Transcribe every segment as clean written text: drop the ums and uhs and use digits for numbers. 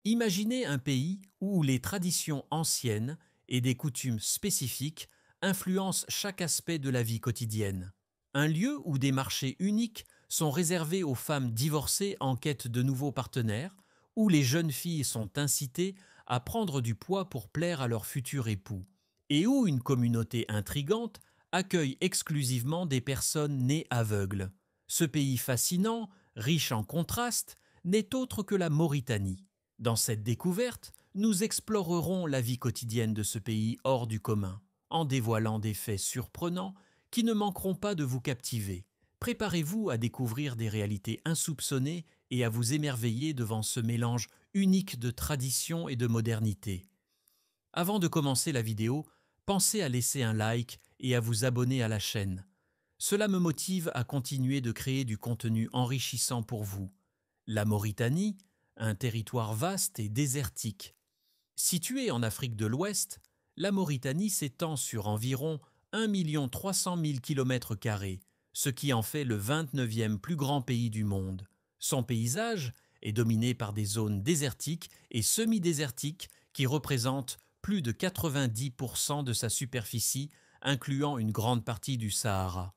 Imaginez un pays où les traditions anciennes et des coutumes spécifiques influencent chaque aspect de la vie quotidienne. Un lieu où des marchés uniques sont réservés aux femmes divorcées en quête de nouveaux partenaires, où les jeunes filles sont incitées à prendre du poids pour plaire à leur futur époux, et où une communauté intrigante accueille exclusivement des personnes nées aveugles. Ce pays fascinant, riche en contrastes, n'est autre que la Mauritanie. Dans cette découverte, nous explorerons la vie quotidienne de ce pays hors du commun, en dévoilant des faits surprenants qui ne manqueront pas de vous captiver. Préparez-vous à découvrir des réalités insoupçonnées et à vous émerveiller devant ce mélange unique de tradition et de modernité. Avant de commencer la vidéo, pensez à laisser un like et à vous abonner à la chaîne. Cela me motive à continuer de créer du contenu enrichissant pour vous. La Mauritanie, un territoire vaste et désertique. Située en Afrique de l'Ouest, la Mauritanie s'étend sur environ 1 300 000 km², ce qui en fait le 29e plus grand pays du monde. Son paysage est dominé par des zones désertiques et semi-désertiques qui représentent plus de 90% de sa superficie, incluant une grande partie du Sahara.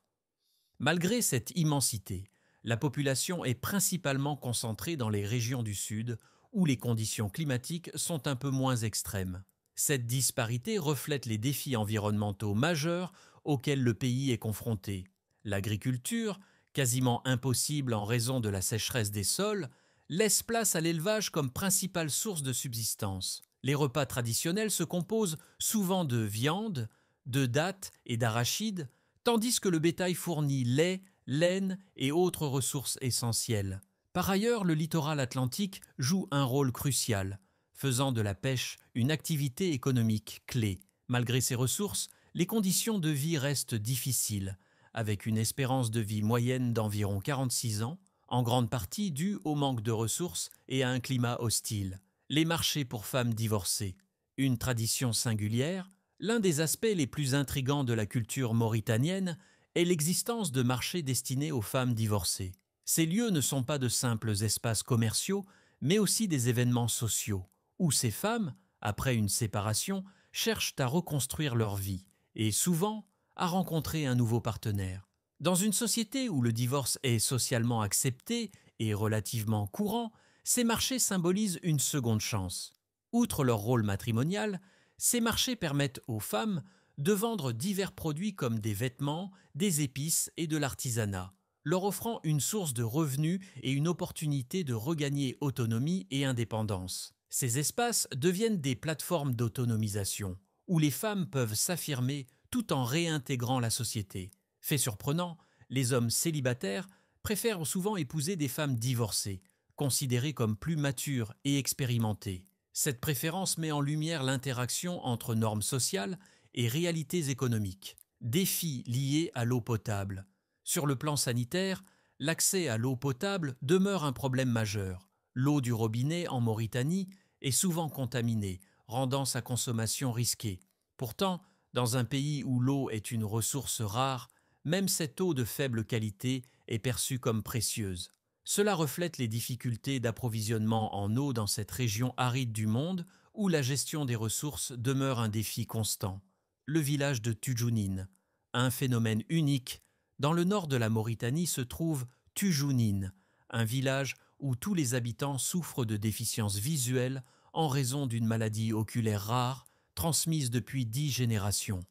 Malgré cette immensité, la population est principalement concentrée dans les régions du sud, où les conditions climatiques sont un peu moins extrêmes. Cette disparité reflète les défis environnementaux majeurs auxquels le pays est confronté. L'agriculture, quasiment impossible en raison de la sécheresse des sols, laisse place à l'élevage comme principale source de subsistance. Les repas traditionnels se composent souvent de viande, de dattes et d'arachides, tandis que le bétail fournit lait, laine et autres ressources essentielles. Par ailleurs, le littoral atlantique joue un rôle crucial, faisant de la pêche une activité économique clé. Malgré ces ressources, les conditions de vie restent difficiles, avec une espérance de vie moyenne d'environ 46 ans, en grande partie due au manque de ressources et à un climat hostile. Les marchés pour femmes divorcées, une tradition singulière, l'un des aspects les plus intrigants de la culture mauritanienne est l'existence de marchés destinés aux femmes divorcées. Ces lieux ne sont pas de simples espaces commerciaux, mais aussi des événements sociaux, où ces femmes, après une séparation, cherchent à reconstruire leur vie et souvent à rencontrer un nouveau partenaire. Dans une société où le divorce est socialement accepté et relativement courant, ces marchés symbolisent une seconde chance. Outre leur rôle matrimonial, ces marchés permettent aux femmes de vendre divers produits comme des vêtements, des épices et de l'artisanat, leur offrant une source de revenus et une opportunité de regagner autonomie et indépendance. Ces espaces deviennent des plateformes d'autonomisation, où les femmes peuvent s'affirmer tout en réintégrant la société. Fait surprenant, les hommes célibataires préfèrent souvent épouser des femmes divorcées, considérées comme plus matures et expérimentées. Cette préférence met en lumière l'interaction entre normes sociales et réalités économiques. Défis liés à l'eau potable. Sur le plan sanitaire, l'accès à l'eau potable demeure un problème majeur. L'eau du robinet en Mauritanie est souvent contaminée, rendant sa consommation risquée. Pourtant, dans un pays où l'eau est une ressource rare, même cette eau de faible qualité est perçue comme précieuse. Cela reflète les difficultés d'approvisionnement en eau dans cette région aride du monde où la gestion des ressources demeure un défi constant. Le village de Tujunine, un phénomène unique. Dans le nord de la Mauritanie se trouve Tujunine, un village où tous les habitants souffrent de déficiences visuelles en raison d'une maladie oculaire rare transmise depuis 10 générations.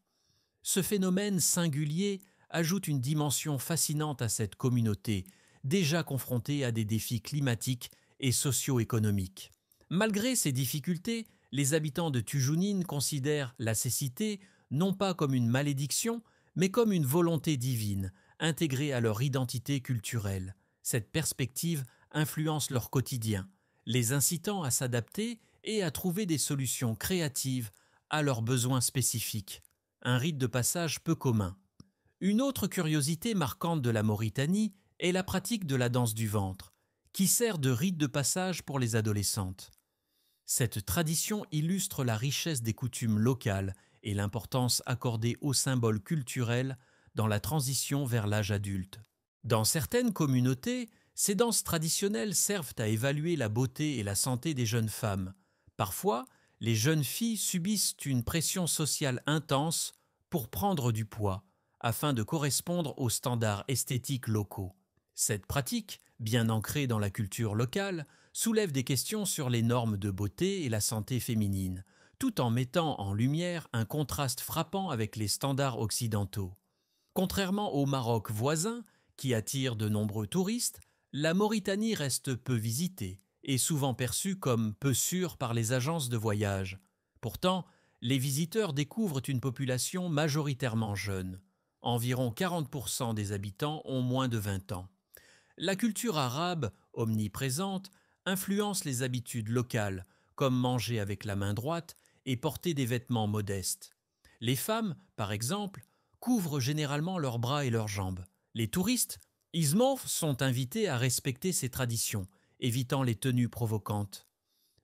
Ce phénomène singulier ajoute une dimension fascinante à cette communauté, déjà confrontée à des défis climatiques et socio-économiques. Malgré ces difficultés, les habitants de Tujunine considèrent la cécité non pas comme une malédiction, mais comme une volonté divine, intégrée à leur identité culturelle. Cette perspective influence leur quotidien, les incitant à s'adapter et à trouver des solutions créatives à leurs besoins spécifiques. Un rite de passage peu commun. Une autre curiosité marquante de la Mauritanie est la pratique de la danse du ventre, qui sert de rite de passage pour les adolescentes. Cette tradition illustre la richesse des coutumes locales et l'importance accordée aux symboles culturels dans la transition vers l'âge adulte. Dans certaines communautés, Ces danses traditionnelles servent à évaluer la beauté et la santé des jeunes femmes. Parfois, les jeunes filles subissent une pression sociale intense pour prendre du poids, afin de correspondre aux standards esthétiques locaux. Cette pratique, bien ancrée dans la culture locale, soulève des questions sur les normes de beauté et la santé féminine, tout en mettant en lumière un contraste frappant avec les standards occidentaux. Contrairement au Maroc voisin, qui attire de nombreux touristes, la Mauritanie reste peu visitée et souvent perçue comme peu sûre par les agences de voyage. Pourtant, les visiteurs découvrent une population majoritairement jeune. Environ 40% des habitants ont moins de 20 ans. La culture arabe, omniprésente, influence les habitudes locales, comme manger avec la main droite et porter des vêtements modestes. Les femmes, par exemple, couvrent généralement leurs bras et leurs jambes. Les touristes, ismos, sont invités à respecter ces traditions, évitant les tenues provocantes.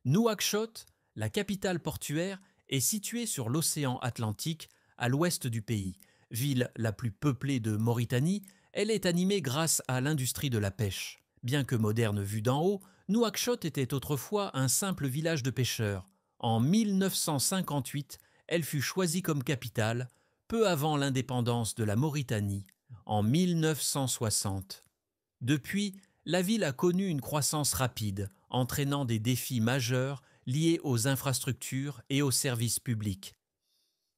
Nouakchott, la capitale portuaire, est située sur l'océan Atlantique, à l'ouest du pays. Ville la plus peuplée de Mauritanie, elle est animée grâce à l'industrie de la pêche. Bien que moderne vue d'en haut, Nouakchott était autrefois un simple village de pêcheurs. En 1958, elle fut choisie comme capitale, peu avant l'indépendance de la Mauritanie, en 1960. Depuis, la ville a connu une croissance rapide, entraînant des défis majeurs liés aux infrastructures et aux services publics.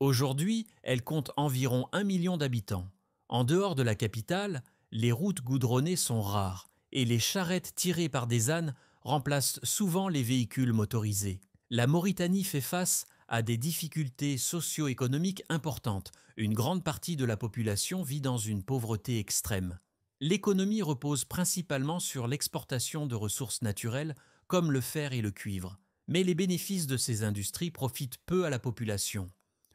Aujourd'hui, elle compte environ 1 million d'habitants. En dehors de la capitale, les routes goudronnées sont rares et les charrettes tirées par des ânes remplacent souvent les véhicules motorisés. La Mauritanie fait face à des difficultés socio-économiques importantes. Une grande partie de la population vit dans une pauvreté extrême. L'économie repose principalement sur l'exportation de ressources naturelles comme le fer et le cuivre. Mais les bénéfices de ces industries profitent peu à la population.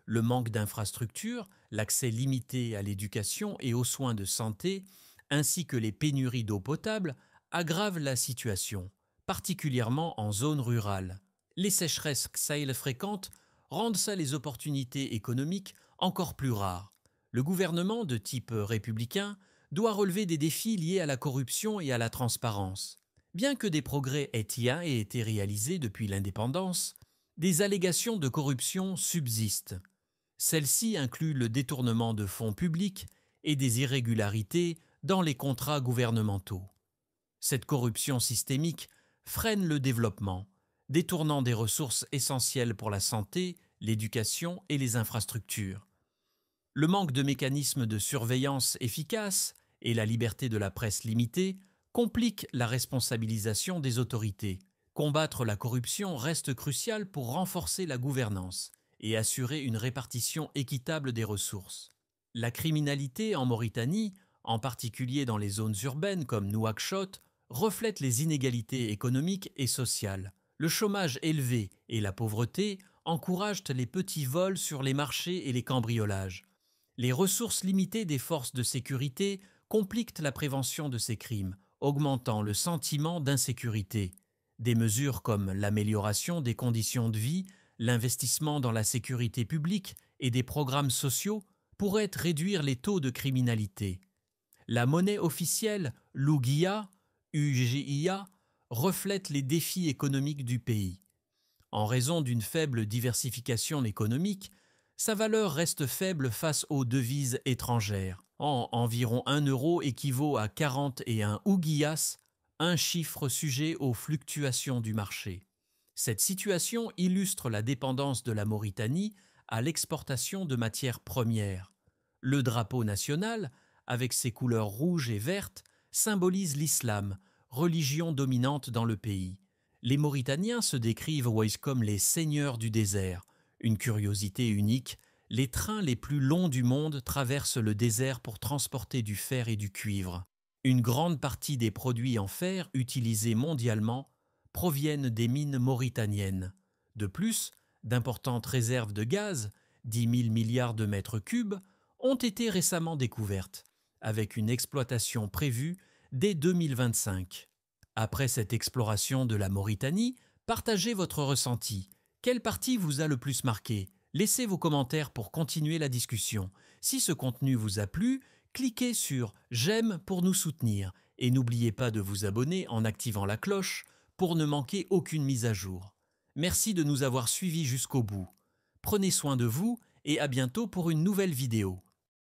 Le manque d'infrastructures, l'accès limité à l'éducation et aux soins de santé, ainsi que les pénuries d'eau potable, aggravent la situation, particulièrement en zone rurale. Les sécheresses fréquentes rendent ça les opportunités économiques encore plus rares. Le gouvernement, de type républicain, doit relever des défis liés à la corruption et à la transparence. Bien que des progrès aient été réalisés depuis l'indépendance, des allégations de corruption subsistent. Celles-ci incluent le détournement de fonds publics et des irrégularités dans les contrats gouvernementaux. Cette corruption systémique freine le développement, détournant des ressources essentielles pour la santé, l'éducation et les infrastructures. Le manque de mécanismes de surveillance efficaces et la liberté de la presse limitée compliquent la responsabilisation des autorités. Combattre la corruption reste crucial pour renforcer la gouvernance et assurer une répartition équitable des ressources. La criminalité en Mauritanie, en particulier dans les zones urbaines comme Nouakchott, reflète les inégalités économiques et sociales. Le chômage élevé et la pauvreté encouragent les petits vols sur les marchés et les cambriolages. Les ressources limitées des forces de sécurité compliquent la prévention de ces crimes, augmentant le sentiment d'insécurité. Des mesures comme l'amélioration des conditions de vie, l'investissement dans la sécurité publique et des programmes sociaux pourraient réduire les taux de criminalité. La monnaie officielle, l'Ouguiya, UGIA, reflète les défis économiques du pays. En raison d'une faible diversification économique, sa valeur reste faible face aux devises étrangères. Environ 1 euro équivaut à 41 ouguiyas, un chiffre sujet aux fluctuations du marché. Cette situation illustre la dépendance de la Mauritanie à l'exportation de matières premières. Le drapeau national, avec ses couleurs rouges et vertes, symbolise l'islam, religion dominante dans le pays. Les Mauritaniens se décrivent comme les seigneurs du désert. Une curiosité unique, les trains les plus longs du monde traversent le désert pour transporter du fer et du cuivre. Une grande partie des produits en fer utilisés mondialement proviennent des mines mauritaniennes. De plus, d'importantes réserves de gaz, 10 000 milliards de mètres cubes, ont été récemment découvertes, avec une exploitation prévue dès 2025. Après cette exploration de la Mauritanie, partagez votre ressenti. Quelle partie vous a le plus marqué ? Laissez vos commentaires pour continuer la discussion. Si ce contenu vous a plu, cliquez sur « J'aime » pour nous soutenir Et n'oubliez pas de vous abonner en activant la cloche pour ne manquer aucune mise à jour. Merci de nous avoir suivis jusqu'au bout. Prenez soin de vous et à bientôt pour une nouvelle vidéo.